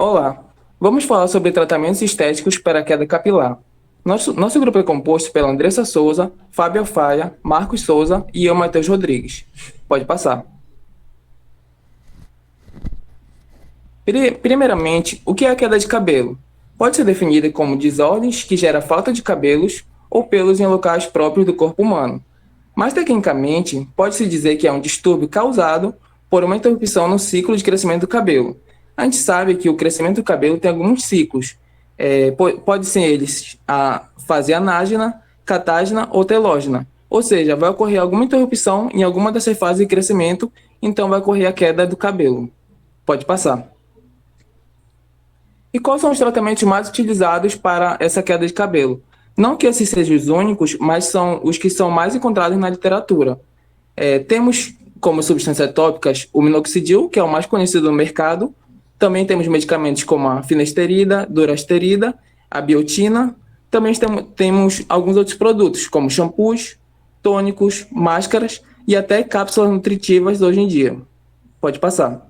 Olá, vamos falar sobre tratamentos estéticos para a queda capilar. Nosso grupo é composto pela Andressa Souza, Fábio Faia, Marcos Souza e eu, Matheus Rodrigues. Pode passar. Primeiramente, o que é a queda de cabelo? Pode ser definida como desordens que gera falta de cabelos ou pelos em locais próprios do corpo humano. Mais tecnicamente, pode-se dizer que é um distúrbio causado por uma interrupção no ciclo de crescimento do cabelo. A gente sabe que o crescimento do cabelo tem alguns ciclos. Pode ser eles a fase anágena, catágena ou telógena. Ou seja, vai ocorrer alguma interrupção em alguma dessas fases de crescimento, então vai ocorrer a queda do cabelo. Pode passar. E quais são os tratamentos mais utilizados para essa queda de cabelo? Não que esses sejam os únicos, mas são os que são mais encontrados na literatura. Temos como substâncias tópicas o minoxidil, que é o mais conhecido no mercado. Também temos medicamentos como a finasterida, durasterida, a biotina. Também temos alguns outros produtos, como shampoos, tônicos, máscaras e até cápsulas nutritivas hoje em dia. Pode passar.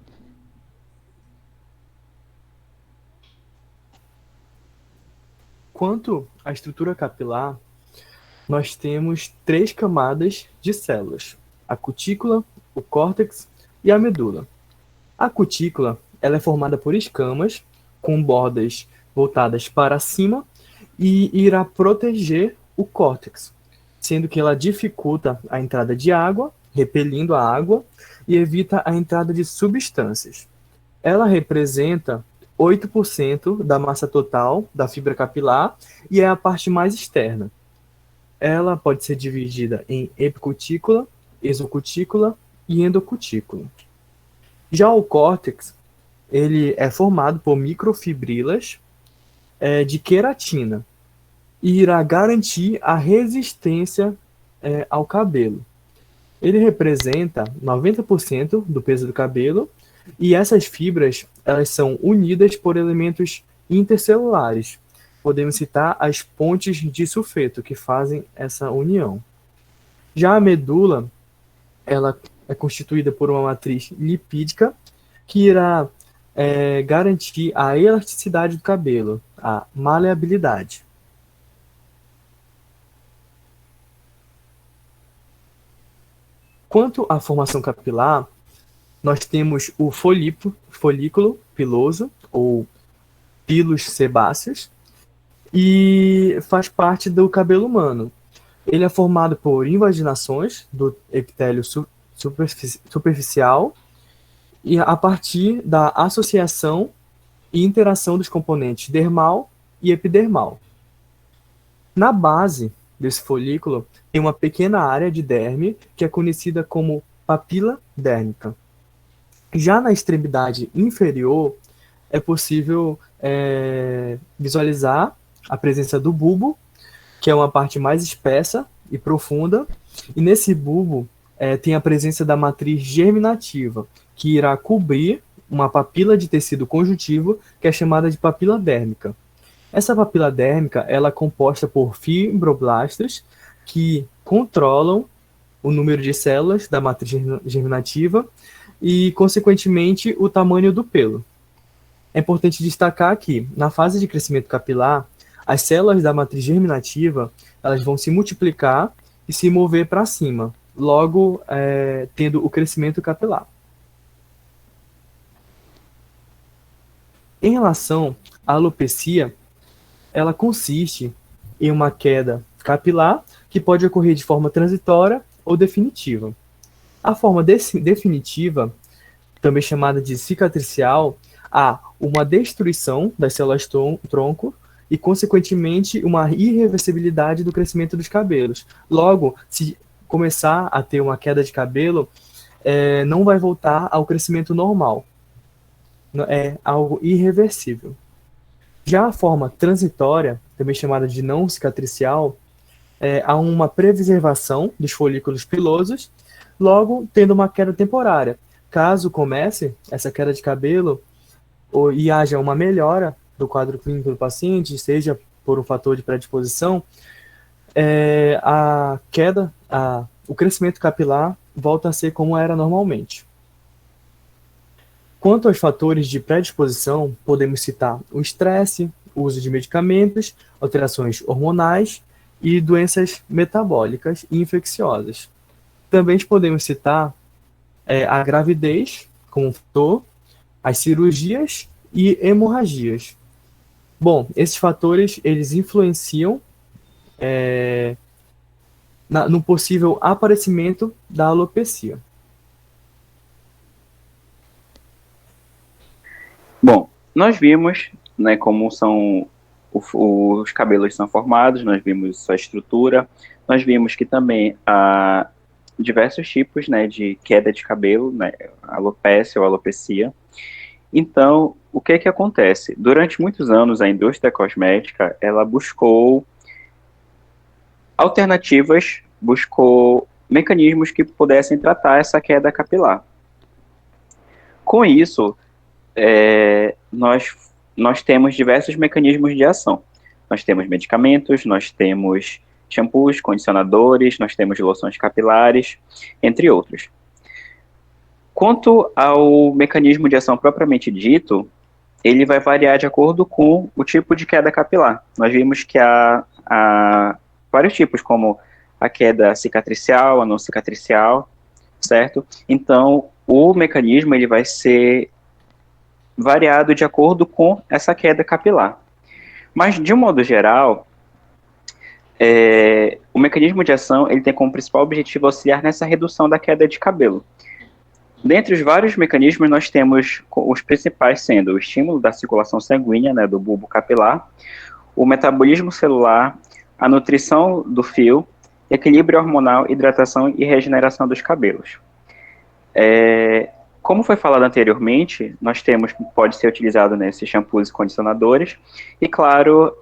Quanto à estrutura capilar, nós temos três camadas de células: a cutícula, o córtex e a medula. A cutícula ela é formada por escamas com bordas voltadas para cima e irá proteger o córtex, sendo que ela dificulta a entrada de água, repelindo a água, e evita a entrada de substâncias. Ela representa 8% da massa total da fibra capilar e é a parte mais externa. Ela pode ser dividida em epicutícula, exocutícula e endocutícula. Já o córtex, ele é formado por microfibrilas de queratina e irá garantir a resistência ao cabelo. Ele representa 90% do peso do cabelo e essas fibras elas são unidas por elementos intercelulares. Podemos citar as pontes de sulfeto que fazem essa união. Já a medula, ela é constituída por uma matriz lipídica que irá garantir a elasticidade do cabelo, a maleabilidade. Quanto à formação capilar, nós temos o folículo piloso, ou pilos sebáceos, e faz parte do cabelo humano. Ele é formado por invaginações do epitélio superficial e a partir da associação e interação dos componentes dermal e epidermal. Na base desse folículo tem uma pequena área de derme que é conhecida como papila dérmica. Já na extremidade inferior é possível visualizar a presença do bulbo, que é uma parte mais espessa e profunda, e nesse bulbo tem a presença da matriz germinativa, que irá cobrir uma papila de tecido conjuntivo, que é chamada de papila dérmica. Essa papila dérmica ela é composta por fibroblastos, que controlam o número de células da matriz germinativa e, consequentemente, o tamanho do pelo. É importante destacar que, na fase de crescimento capilar, as células da matriz germinativa elas vão se multiplicar e se mover para cima, logo tendo o crescimento capilar. Em relação à alopecia, ela consiste em uma queda capilar que pode ocorrer de forma transitória ou definitiva. A forma definitiva, também chamada de cicatricial, há uma destruição das células tronco e, consequentemente, uma irreversibilidade do crescimento dos cabelos. Logo, se começar a ter uma queda de cabelo, não vai voltar ao crescimento normal. É algo irreversível. Já a forma transitória, também chamada de não cicatricial, há uma preservação dos folículos pilosos, logo tendo uma queda temporária. Caso comece essa queda de cabelo e haja uma melhora do quadro clínico do paciente, seja por um fator de predisposição, o crescimento capilar volta a ser como era normalmente. Quanto aos fatores de predisposição, podemos citar o estresse, o uso de medicamentos, alterações hormonais e doenças metabólicas e infecciosas. Também podemos citar a gravidez, como fator, as cirurgias e hemorragias. Bom, esses fatores eles influenciam no possível aparecimento da alopecia. Bom, nós vimos, né, como são os cabelos são formados, nós vimos sua estrutura, nós vimos que também há diversos tipos, né, de queda de cabelo, né, alopecia ou alopecia. Então, o que que acontece? Durante muitos anos, a indústria cosmética, ela buscou alternativas, buscou mecanismos que pudessem tratar essa queda capilar. Com isso, nós temos diversos mecanismos de ação. Nós temos medicamentos, nós temos shampoos, condicionadores, nós temos loções capilares, entre outros. Quanto ao mecanismo de ação propriamente dito, ele vai variar de acordo com o tipo de queda capilar. Nós vimos que há vários tipos, como a queda cicatricial, a não cicatricial, certo? Então, o mecanismo ele vai ser variado de acordo com essa queda capilar. Mas, de um modo geral, o mecanismo de ação ele tem como principal objetivo auxiliar nessa redução da queda de cabelo. Dentre os vários mecanismos, nós temos os principais sendo o estímulo da circulação sanguínea, né, do bulbo capilar, o metabolismo celular, a nutrição do fio, equilíbrio hormonal, hidratação e regeneração dos cabelos. Como foi falado anteriormente, nós temos, pode ser utilizado nesses shampoos e condicionadores, e claro,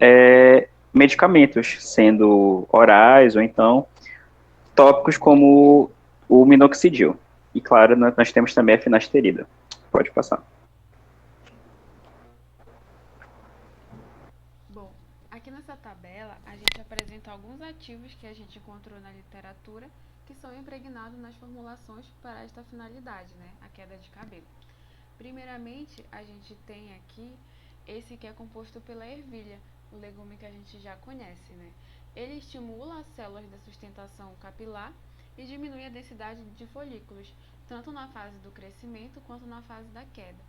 medicamentos, sendo orais ou então tópicos como o minoxidil. E claro, nós temos também a finasterida. Pode passar. Bom, aqui nessa tabela a gente apresenta alguns ativos que a gente encontrou na literatura que são impregnados nas formulações para esta finalidade, né? A queda de cabelo. Primeiramente, a gente tem aqui esse que é composto pela ervilha, o legume que a gente já conhece, né? Ele estimula as células da sustentação capilar e diminui a densidade de folículos, tanto na fase do crescimento quanto na fase da queda.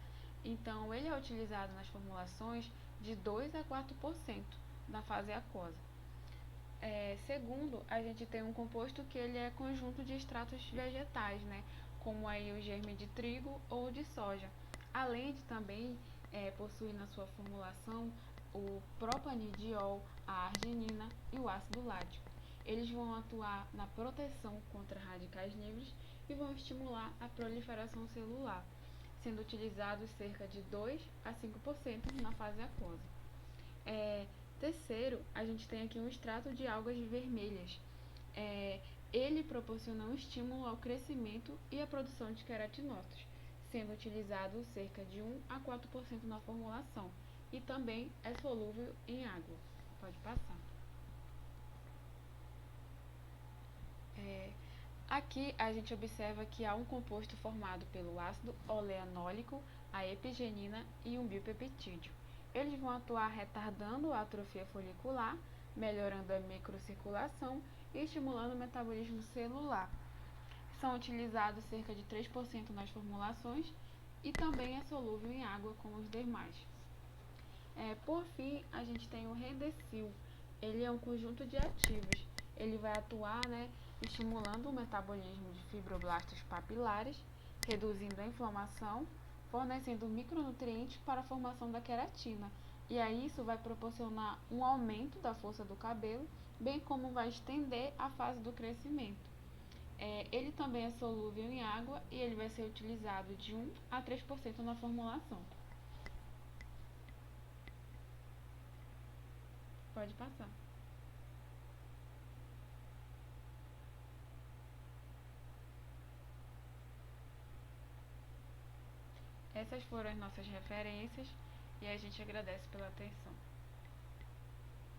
Então, ele é utilizado nas formulações de 2 a 4% na fase aquosa. Segundo, a gente tem um composto que ele é conjunto de extratos vegetais, né? Como aí o germe de trigo ou de soja, além de também possuir na sua formulação o propanidiol, a arginina e o ácido lático. Eles vão atuar na proteção contra radicais livres e vão estimular a proliferação celular, sendo utilizados cerca de 2 a 5% na fase aquosa. Terceiro, a gente tem aqui um extrato de algas vermelhas. Ele proporciona um estímulo ao crescimento e à produção de queratinócitos, sendo utilizado cerca de 1 a 4% na formulação, e também é solúvel em água. Pode passar. Aqui a gente observa que há um composto formado pelo ácido oleanólico, a epigenina e um biopeptídeo. Eles vão atuar retardando a atrofia folicular, melhorando a microcirculação e estimulando o metabolismo celular. São utilizados cerca de 3% nas formulações e também é solúvel em água como os demais. Por fim, a gente tem o Redecil. Ele é um conjunto de ativos. Ele vai atuar, né, estimulando o metabolismo de fibroblastos papilares, reduzindo a inflamação, fornecendo micronutrientes para a formação da queratina. E aí isso vai proporcionar um aumento da força do cabelo, bem como vai estender a fase do crescimento. Ele também é solúvel em água e ele vai ser utilizado de 1 a 3% na formulação. Pode passar. Essas foram as nossas referências e a gente agradece pela atenção.